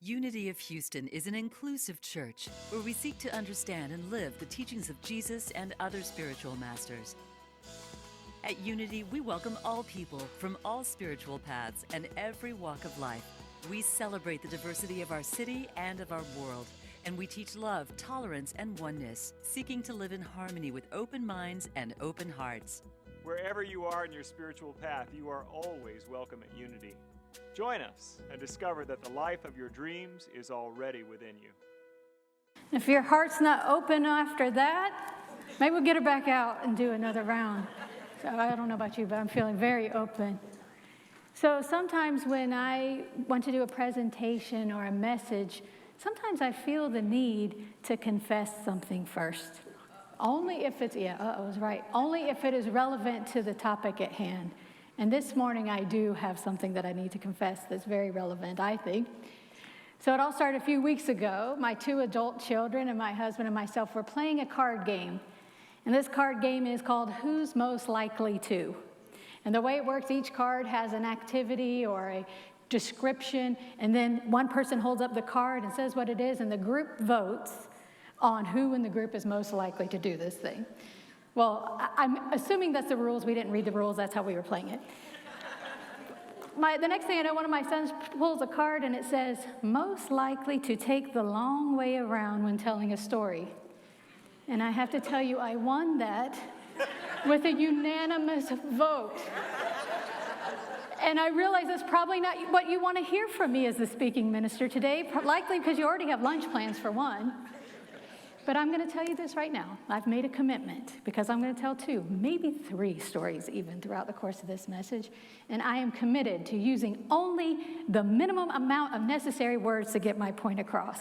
Unity of Houston is an inclusive church where we seek to understand and live the teachings of Jesus and other spiritual masters. At Unity, we welcome all people from all spiritual paths and every walk of life. We celebrate the diversity of our city and of our world, and we teach love, tolerance, and oneness, seeking to live in harmony with open minds and open hearts. Wherever you are in your spiritual path, you are always welcome at Unity. Join us and discover that the life of your dreams is already within you. If your heart's not open after that, maybe we'll get her back out and do another round. So I don't know about you, but I'm feeling very open. So sometimes when I want to do a presentation or a message, sometimes I feel the need to confess something first. Only if it's, I was right. Only if it is relevant to the topic at hand. And this morning I do have something that I need to confess that's very relevant, I think. So it all started a few weeks ago. My 2 adult children and my husband and myself were playing a card game. And this card game is called Who's Most Likely To? And the way it works, each card has an activity or a description, and then one person holds up the card and says what it is, and the group votes on who in the group is most likely to do this thing. Well, I'm assuming that's the rules. We didn't read the rules. That's how we were playing it. The next thing I know, one of my sons pulls a card, and it says, most likely to take the long way around when telling a story. And I have to tell you, I won that with a unanimous vote. And I realize that's probably not what you want to hear from me as the speaking minister today, likely because you already have lunch plans for one. But I'm going to tell you this right now. I've made a commitment because I'm going to tell 2, maybe 3 stories even throughout the course of this message. And I am committed to using only the minimum amount of necessary words to get my point across.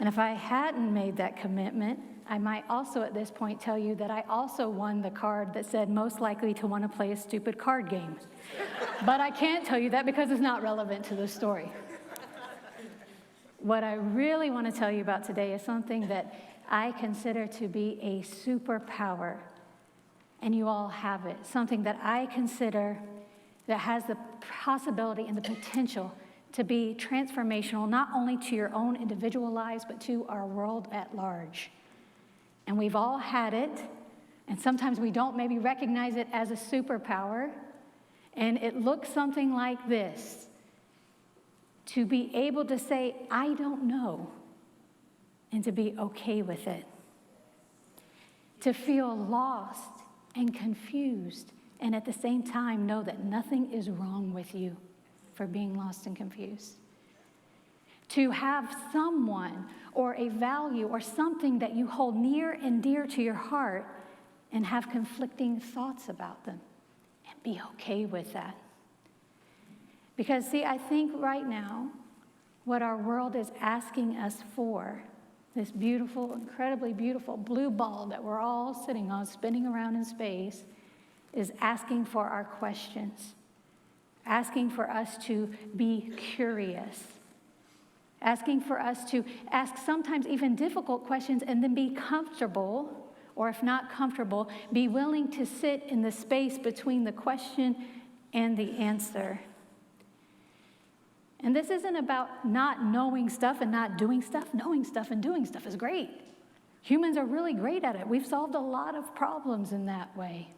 And if I hadn't made that commitment, I might also at this point tell you that I also won the card that said most likely to want to play a stupid card game. But I can't tell you that because it's not relevant to the story. What I really want to tell you about today is something that I consider to be a superpower, and you all have it. Something that I consider that has the possibility and the potential to be transformational, not only to your own individual lives, but to our world at large. And we've all had it, and sometimes we don't maybe recognize it as a superpower, and it looks something like this. To be able to say, I don't know, and to be okay with it. To feel lost and confused, and at the same time know that nothing is wrong with you for being lost and confused. To have someone or a value or something that you hold near and dear to your heart and have conflicting thoughts about them, and be okay with that. Because, see, I think right now, what our world is asking us for, this beautiful, incredibly beautiful blue ball that we're all sitting on, spinning around in space, is asking for our questions, asking for us to be curious, asking for us to ask sometimes even difficult questions and then be comfortable, or if not comfortable, be willing to sit in the space between the question and the answer. And this isn't about not knowing stuff and not doing stuff. Knowing stuff and doing stuff is great. Humans are really great at it. We've solved a lot of problems in that way.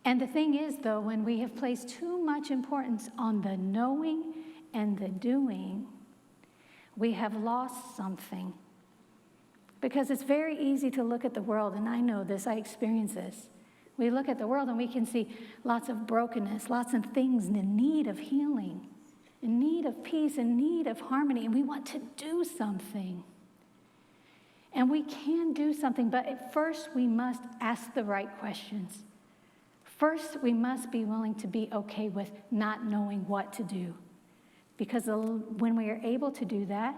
And the thing is, though, when we have placed too much importance on the knowing and the doing, we have lost something. Because it's very easy to look at the world, and I know this, I experience this. We look at the world and we can see lots of brokenness, lots of things in need of healing, in need of peace, in need of harmony, and we want to do something. And we can do something, but at first we must ask the right questions. First, we must be willing to be okay with not knowing what to do. Because when we are able to do that,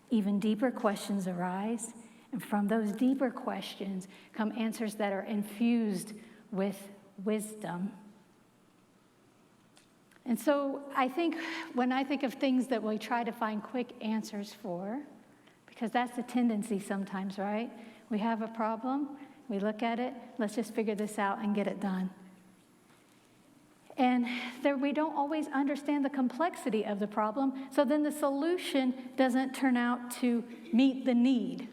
even deeper questions arise, and from those deeper questions come answers that are infused with wisdom. And so I think when I think of things that we try to find quick answers for, because that's the tendency sometimes, right? We have a problem, we look at it, let's just figure this out and get it done. And we don't always understand the complexity of the problem, so then the solution doesn't turn out to meet the need.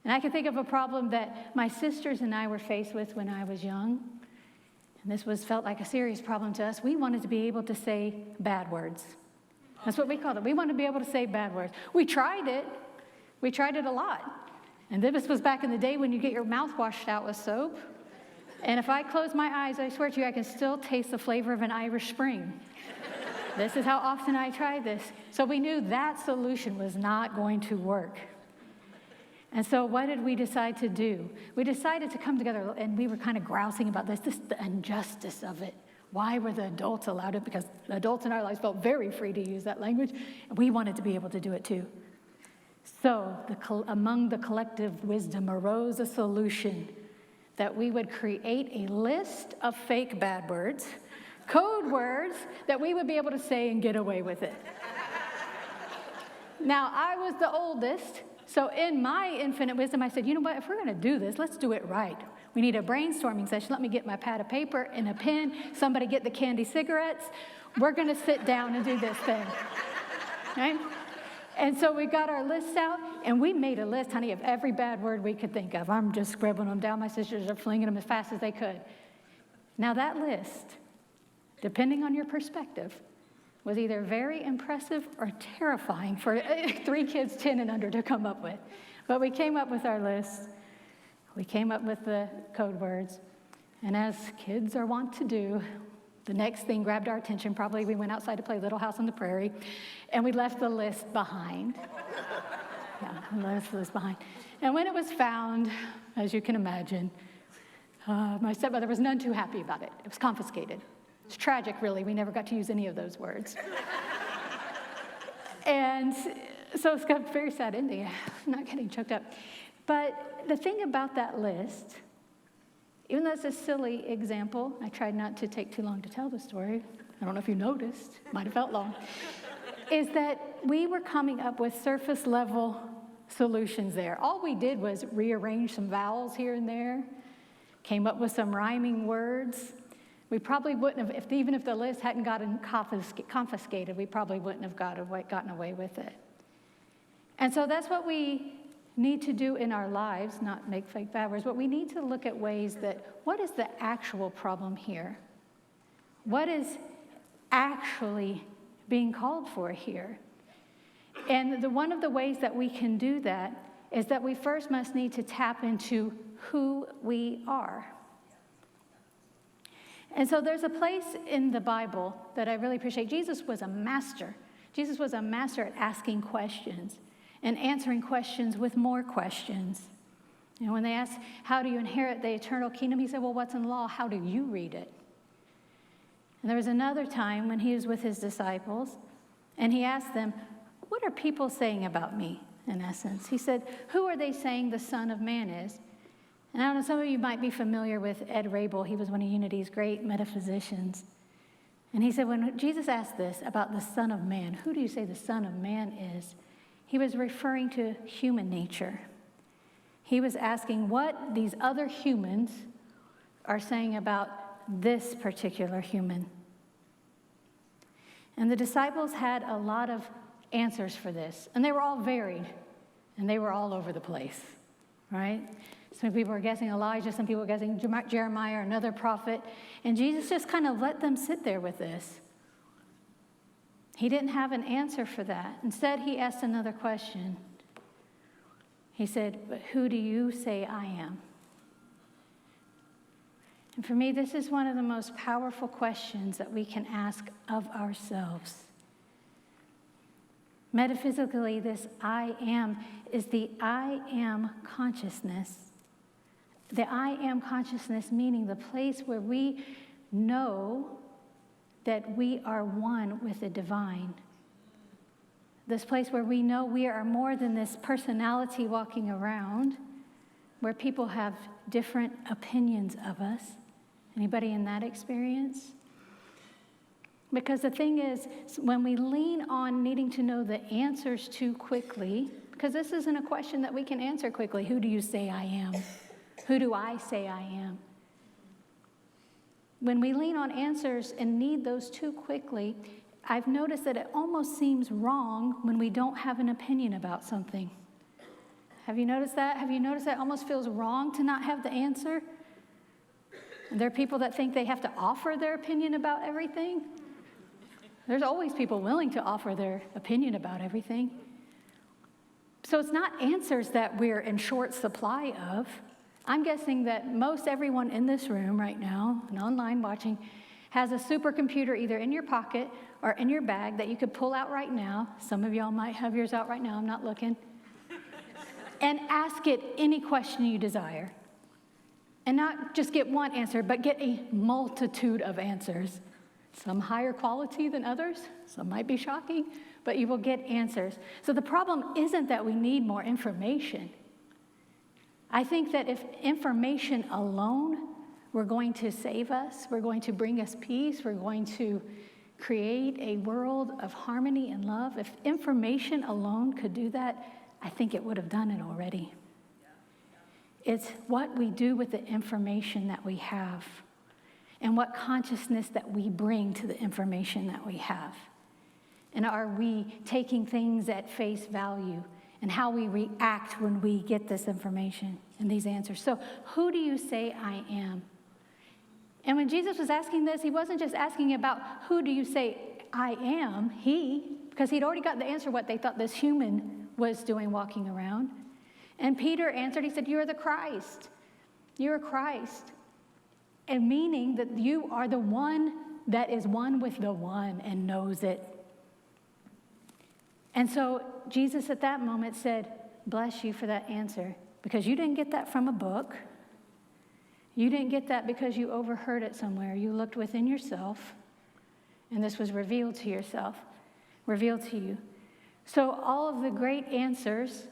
And I can think of a problem that my sisters and I were faced with when I was young. And this felt like a serious problem to us. We wanted to be able to say bad words. That's what we called it. We wanted to be able to say bad words. We tried it. We tried it a lot. And this was back in the day when you get your mouth washed out with soap. And if I close my eyes, I swear to you, I can still taste the flavor of an Irish Spring. This is how often I tried this. So we knew that solution was not going to work. And so what did we decide to do? We decided to come together, and we were kind of grousing about this the injustice of it. Why were the adults allowed it? Because the adults in our lives felt very free to use that language, and we wanted to be able to do it too. So among the collective wisdom arose a solution that we would create a list of fake bad words, code words that we would be able to say and get away with it. Now, I was the oldest, so in my infinite wisdom, I said, you know what, if we're going to do this, let's do it right. We need a brainstorming session. Let me get my pad of paper and a pen. Somebody get the candy cigarettes. We're going to sit down and do this thing. Right? And so we got our lists out, and we made a list, honey, of every bad word we could think of. I'm just scribbling them down. My sisters are flinging them as fast as they could. Now that list, depending on your perspective, was either very impressive or terrifying for 3 kids 10 and under to come up with. But we came up with our list. We came up with the code words. And as kids are wont to do, the next thing grabbed our attention. Probably we went outside to play Little House on the Prairie, and we left the list behind. We left the list behind. And when it was found, as you can imagine, my stepmother was none too happy about it. It was confiscated. It's tragic, really. We never got to use any of those words. And so it's got a very sad ending. I'm not getting choked up. But the thing about that list, even though it's a silly example, I tried not to take too long to tell the story. I don't know if you noticed. Might have felt long. Is that we were coming up with surface level solutions there. All we did was rearrange some vowels here and there, came up with some rhyming words. We probably wouldn't have, even if the list hadn't gotten confiscated, we probably wouldn't have gotten away with it. And so that's what we need to do in our lives, not make fake bad words, but we need to look at ways that, what is the actual problem here? What is actually being called for here? And one of the ways that we can do that is that we first must need to tap into who we are. And so there's a place in the Bible that I really appreciate. Jesus was a master. Jesus was a master at asking questions and answering questions with more questions. You know, when they asked, how do you inherit the eternal kingdom? He said, well, what's in the law? How do you read it? And there was another time when he was with his disciples, and he asked them, what are people saying about me, in essence? He said, who are they saying the Son of Man is? And I don't know, some of you might be familiar with Ed Rabel. He was one of Unity's great metaphysicians. And he said, when Jesus asked this about the Son of Man, who do you say the Son of Man is? He was referring to human nature. He was asking what these other humans are saying about this particular human. And the disciples had a lot of answers for this, and they were all varied, and they were all over the place, right? Some people were guessing Elijah, some people were guessing Jeremiah or another prophet, and Jesus just kind of let them sit there with this. He didn't have an answer for that. Instead, he asked another question. He said, but who do you say I am? And for me, this is one of the most powerful questions that we can ask of ourselves. Metaphysically, this I am is the I am consciousness. The I am consciousness meaning the place where we know that we are one with the divine. This place where we know we are more than this personality walking around, where people have different opinions of us. Anybody in that experience? Because the thing is, when we lean on needing to know the answers too quickly, because this isn't a question that we can answer quickly. Who do you say I am? Who do I say I am? when we lean on answers and need those too quickly, I've noticed that it almost seems wrong when we don't have an opinion about something. Have you noticed that? Have you noticed that it almost feels wrong to not have the answer? And there are people that think they have to offer their opinion about everything. There's always people willing to offer their opinion about everything. So it's not answers that we're in short supply of. I'm guessing that most everyone in this room right now and online watching has a supercomputer either in your pocket or in your bag that you could pull out right now. Some of y'all might have yours out right now. I'm not looking. And ask it any question you desire. And not just get one answer, but get a multitude of answers. Some higher quality than others. Some might be shocking, but you will get answers. So the problem isn't that we need more information. I think that if information alone were going to save us, we're going to bring us peace, we're going to create a world of harmony and love, if information alone could do that, I think it would have done it already. It's what we do with the information that we have and what consciousness that we bring to the information that we have. And are we taking things at face value and how we react when we get this information and these answers? So who do you say I am? And when Jesus was asking this, he wasn't just asking about who do you say I am, because he'd already got the answer what they thought this human was doing walking around. And Peter answered, he said, you're the Christ. You're Christ. And meaning that you are the one that is one with the one and knows it. And so Jesus at that moment said, bless you for that answer, because you didn't get that from a book. You didn't get that because you overheard it somewhere. You looked within yourself, and this was revealed to yourself, revealed to you. So all of the great answers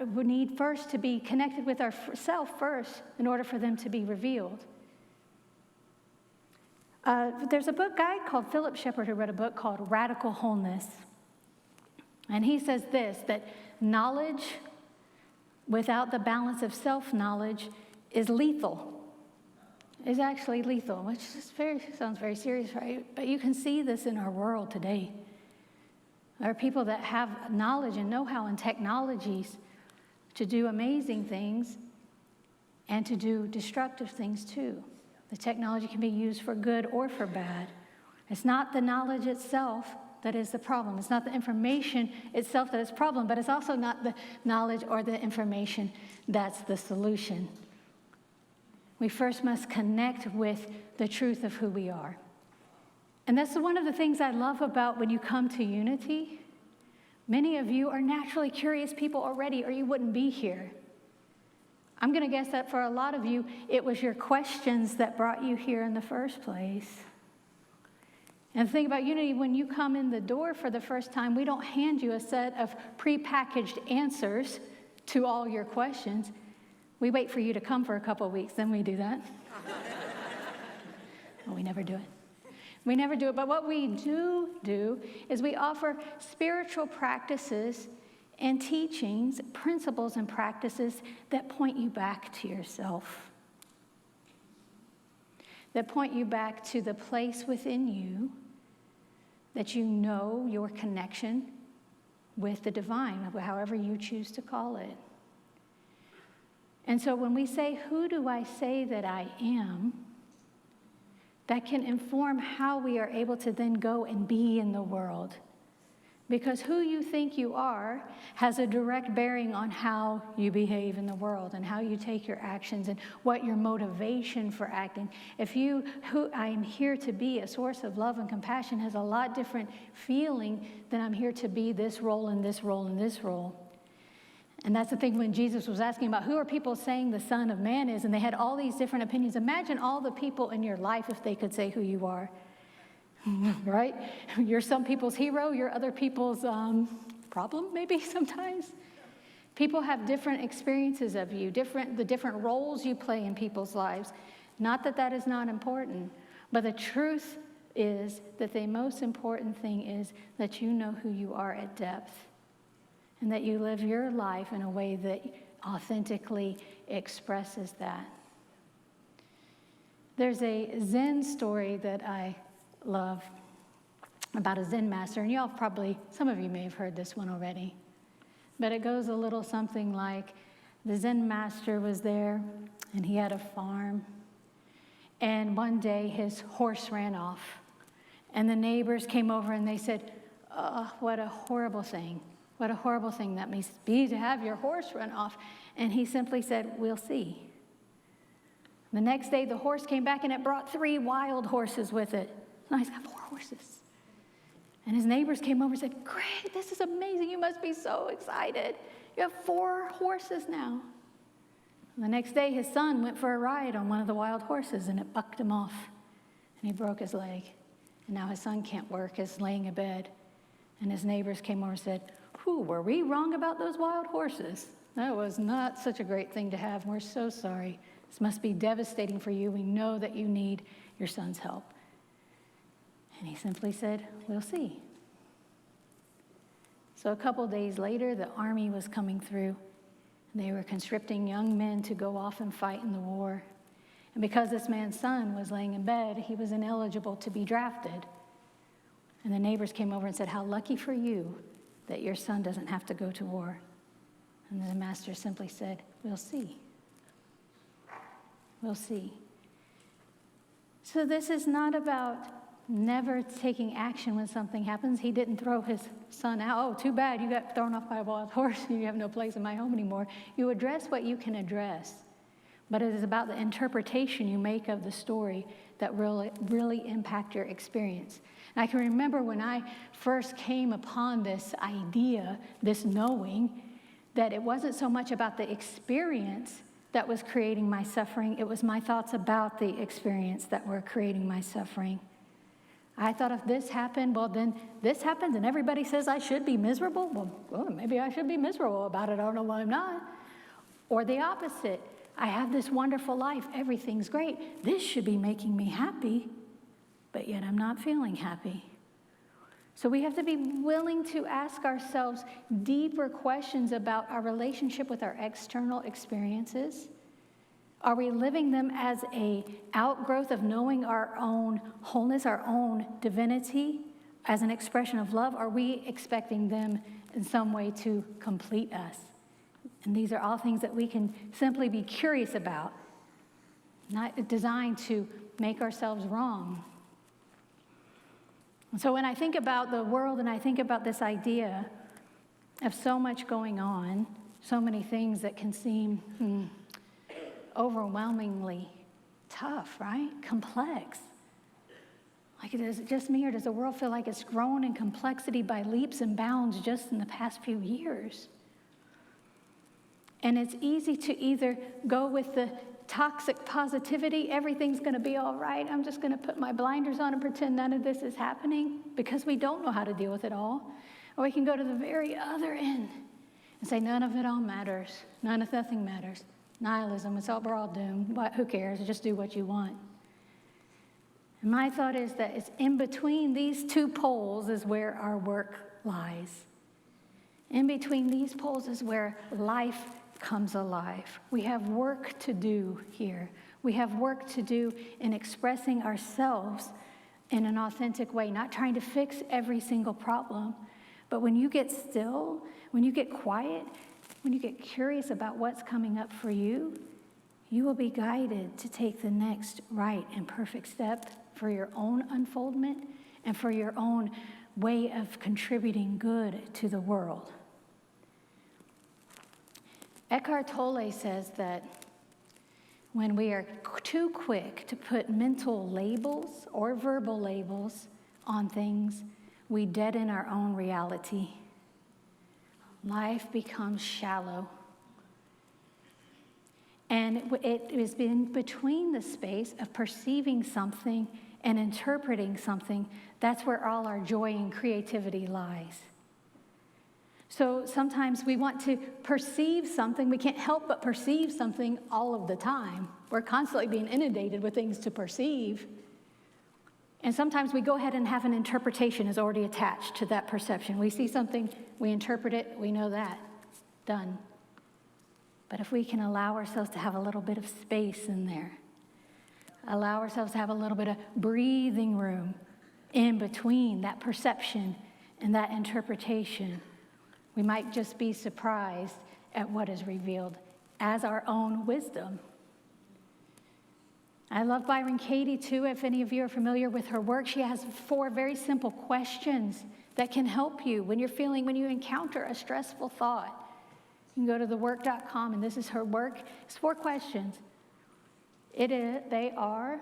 would need first to be connected with ourselves first in order for them to be revealed. There's a guy called Philip Shepherd who wrote a book called Radical Wholeness. And he says this, that knowledge without the balance of self-knowledge is lethal. Is actually lethal, which is sounds very serious, right? But you can see this in our world today. There are people that have knowledge and know-how and technologies to do amazing things and to do destructive things too. The technology can be used for good or for bad. It's not the knowledge itself that is the problem. It's not the information itself that is the problem, but it's also not the knowledge or the information that's the solution. We first must connect with the truth of who we are. And that's one of the things I love about when you come to Unity. Many of you are naturally curious people already, or you wouldn't be here. I'm going to guess that for a lot of you, it was your questions that brought you here in the first place. And the thing about Unity, when you come in the door for the first time, we don't hand you a set of prepackaged answers to all your questions. We wait for you to come for a couple of weeks, then we do that. Well, we never do it. We never do it, but what we do is we offer spiritual practices and teachings, principles and practices that point you back to yourself, that point you back to the place within you that you know your connection with the divine, however you choose to call it. And so when we say, who do I say that I am? That can inform how we are able to then go and be in the world. Because who you think you are has a direct bearing on how you behave in the world and how you take your actions and what your motivation for acting. Who I am here to be a source of love and compassion has a lot different feeling than I'm here to be this role and this role and this role. And that's the thing when Jesus was asking about who are people saying the Son of Man is, and they had all these different opinions. Imagine all the people in your life if they could say who you are, right? You're some people's hero, you're other people's problem, maybe sometimes. People have different experiences of you, the different roles you play in people's lives. Not that that is not important, but the truth is that the most important thing is that you know who you are at depth. And that you live your life in a way that authentically expresses that. There's a Zen story that I love about a Zen master, and y'all probably, some of you may have heard this one already, but it goes a little something like, the Zen master was there, and he had a farm, and one day his horse ran off, and the neighbors came over and they said, "Oh, what a horrible thing. What a horrible thing that must be to have your horse run off." And he simply said, "We'll see." The next day, the horse came back, and it brought 3 wild horses with it. So he's got 4 horses. And his neighbors came over and said, "Great, this is amazing. You must be so excited. You have 4 horses now." And the next day, his son went for a ride on one of the wild horses, and it bucked him off, and he broke his leg. And now his son can't work, is laying in bed. And his neighbors came over and said, "Were we wrong about those wild horses? That was not such a great thing to have. We're so sorry. This must be devastating for you. We know that you need your son's help." And he simply said, "We'll see." So a couple days later, the army was coming through. They were conscripting young men to go off and fight in the war. And because this man's son was laying in bed, he was ineligible to be drafted. And the neighbors came over and said, "How lucky for you that your son doesn't have to go to war." And the master simply said, "We'll see. We'll see." So this is not about never taking action when something happens. He didn't throw his son out. "Oh, too bad, you got thrown off by a wild horse. You have no place in my home anymore." You address what you can address. But it is about the interpretation you make of the story that really impact your experience. And I can remember when I first came upon this idea, this knowing, that it wasn't so much about the experience that was creating my suffering. It was my thoughts about the experience that were creating my suffering. I thought, if this happened, well, then this happens, and everybody says I should be miserable. Well, maybe I should be miserable about it. I don't know why I'm not. Or the opposite. I have this wonderful life. Everything's great. This should be making me happy, but yet I'm not feeling happy. So we have to be willing to ask ourselves deeper questions about our relationship with our external experiences. Are we living them as an outgrowth of knowing our own wholeness, our own divinity, as an expression of love? Are we expecting them in some way to complete us? And these are all things that we can simply be curious about, not designed to make ourselves wrong. And so when I think about the world and I think about this idea of so much going on, so many things that can seem overwhelmingly tough, right? Complex. Like, is it just me, or does the world feel like it's grown in complexity by leaps and bounds just in the past few years? And it's easy to either go with the toxic positivity, everything's going to be all right, I'm just going to put my blinders on and pretend none of this is happening, because we don't know how to deal with it all. Or we can go to the very other end and say none of it all matters, nothing matters. Nihilism, we're all doomed. Who cares? Just do what you want. And my thought is that it's in between these 2 poles is where our work lies. In between these poles is where life comes alive. We have work to do here. We have work to do in expressing ourselves in an authentic way, not trying to fix every single problem. But when you get still, when you get quiet, when you get curious about what's coming up for you, you will be guided to take the next right and perfect step for your own unfoldment and for your own way of contributing good to the world. Eckhart Tolle says that when we are too quick to put mental labels or verbal labels on things, we deaden our own reality. Life becomes shallow. And it is in between the space of perceiving something and interpreting something, that's where all our joy and creativity lies. So sometimes we want to perceive something. We can't help but perceive something all of the time. We're constantly being inundated with things to perceive. And sometimes we go ahead and have an interpretation is already attached to that perception. We see something, we interpret it, we know that. Done. But if we can allow ourselves to have a little bit of space in there, Allow ourselves to have a little bit of breathing room in between that perception and that interpretation. We might just be surprised at what is revealed as our own wisdom. I love Byron Katie too. If any of you are familiar with her work, she has 4 very simple questions that can help you when you encounter a stressful thought. You can go to thework.com, and this is her work. It's 4 questions. They are,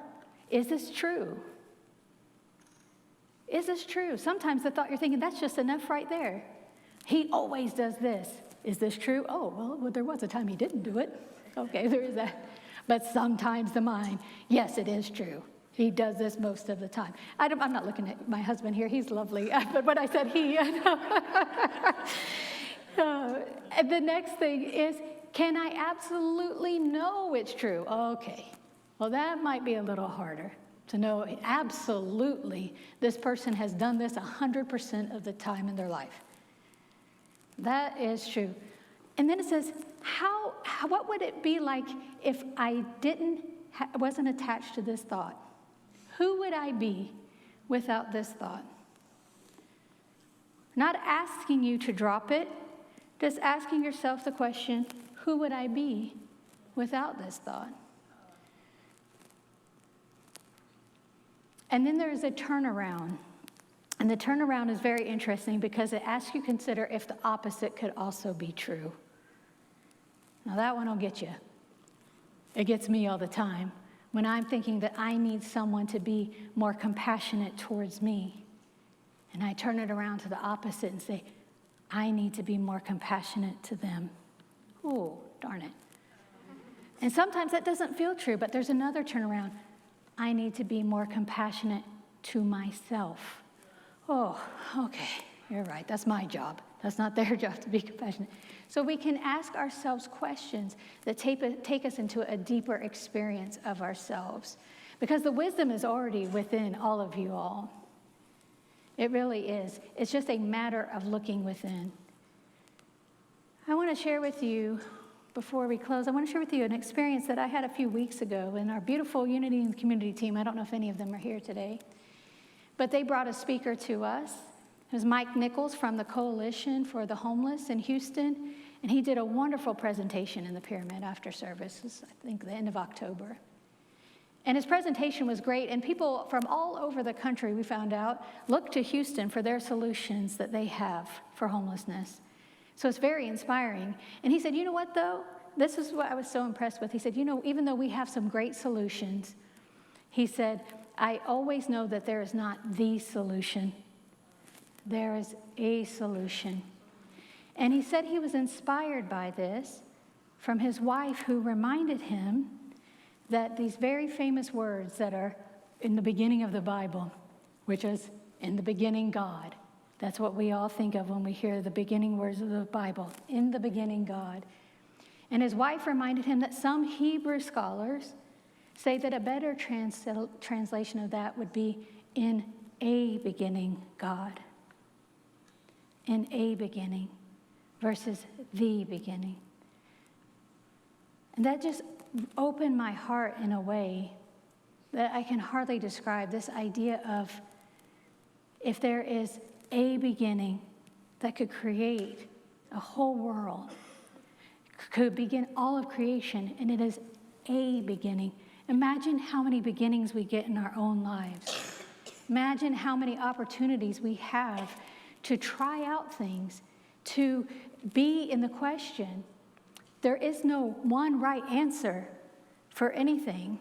is this true? Is this true? Sometimes the thought you're thinking, that's just enough right there. He always does this. Is this true? Oh, well, there was a time he didn't do it. Okay, there is that. But sometimes the mind, yes, it is true. He does this most of the time. I'm not looking at my husband here. He's lovely. But when I said he, the next thing is, can I absolutely know it's true? Okay. Well, that might be a little harder to know absolutely this person has done this 100% of the time in their life. That is true. And then it says, what would it be like if I wasn't attached to this thought? Who would I be without this thought? Not asking you to drop it, just asking yourself the question, who would I be without this thought? And then there's a turnaround. And the turnaround is very interesting because it asks you to consider if the opposite could also be true. Now that one will get you. It gets me all the time when I'm thinking that I need someone to be more compassionate towards me. And I turn it around to the opposite and say, I need to be more compassionate to them. Oh, darn it. And sometimes that doesn't feel true, but there's another turnaround. I need to be more compassionate to myself. Oh, okay, you're right. That's my job. That's not their job to be compassionate. So we can ask ourselves questions that take us into a deeper experience of ourselves. Because the wisdom is already within all of you all. It really is. It's just a matter of looking within. I want to share with you, before we close, I want to share with you an experience that I had a few weeks ago in our beautiful Unity and Community team. I don't know if any of them are here today. But they brought a speaker to us. It was Mike Nichols from the Coalition for the Homeless in Houston. And he did a wonderful presentation in the Pyramid after service, I think the end of October. And his presentation was great. And people from all over the country, we found out, look to Houston for their solutions that they have for homelessness. So it's very inspiring. And he said, you know what, though? This is what I was so impressed with. He said, even though we have some great solutions, he said, I always know that there is not the solution. There is a solution. And he said he was inspired by this from his wife, who reminded him that these very famous words that are in the beginning of the Bible, which is, in the beginning, God. That's what we all think of when we hear the beginning words of the Bible. In the beginning, God. And his wife reminded him that some Hebrew scholars say that a better translation of that would be, in a beginning, God. In a beginning versus the beginning. And that just opened my heart in a way that I can hardly describe. This idea of, if there is a beginning that could create a whole world, could begin all of creation, and it is a beginning. Imagine how many beginnings we get in our own lives. Imagine how many opportunities we have to try out things, to be in the question. There is no one right answer for anything.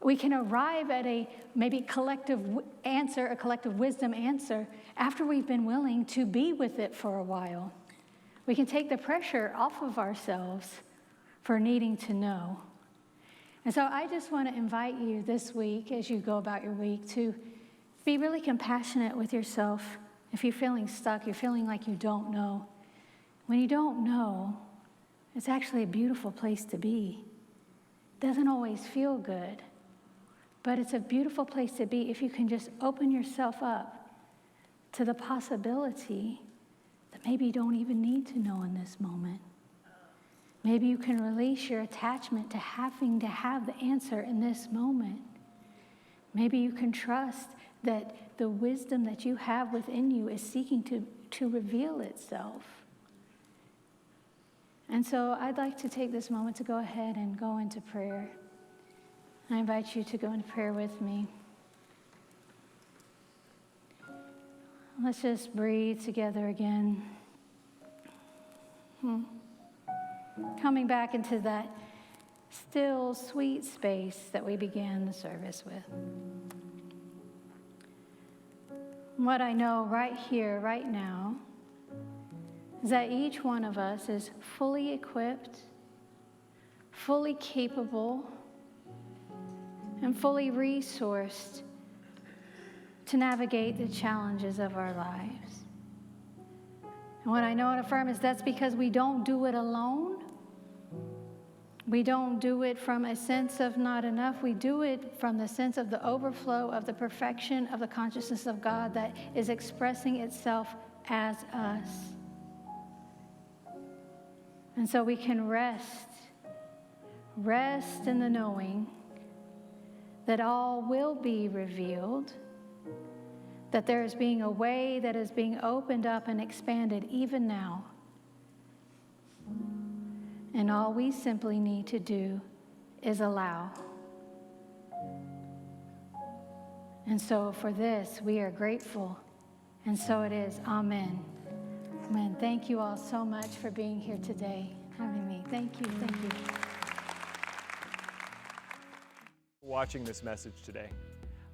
We can arrive at a maybe collective answer, a collective wisdom answer, after we've been willing to be with it for a while. We can take the pressure off of ourselves for needing to know. And so I just want to invite you this week, as you go about your week, to be really compassionate with yourself. If you're feeling stuck, you're feeling like you don't know. When you don't know, it's actually a beautiful place to be. It doesn't always feel good, but it's a beautiful place to be if you can just open yourself up to the possibility that maybe you don't even need to know in this moment. Maybe you can release your attachment to having to have the answer in this moment. Maybe you can trust that the wisdom that you have within you is seeking to reveal itself. And so I'd like to take this moment to go ahead and go into prayer. I invite you to go into prayer with me. Let's just breathe together again. Coming back into that still, sweet space that we began the service with. What I know right here, right now, is that each one of us is fully equipped, fully capable, and fully resourced to navigate the challenges of our lives. And what I know and affirm is that's because we don't do it alone. We don't do it from a sense of not enough. We do it from the sense of the overflow of the perfection of the consciousness of God that is expressing itself as us. And so we can rest in the knowing that all will be revealed, that there is being a way that is being opened up and expanded even now. And all we simply need to do is allow. And so for this, we are grateful. And so it is. Amen. Amen. Thank you all so much for being here today, having me. Thank you. Thank you. Watching this message today.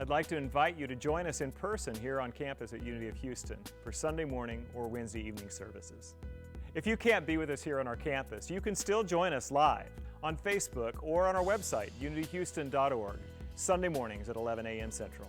I'd like to invite you to join us in person here on campus at Unity of Houston for Sunday morning or Wednesday evening services. If you can't be with us here on our campus, you can still join us live on Facebook or on our website, unityhouston.org, Sunday mornings at 11 a.m. Central.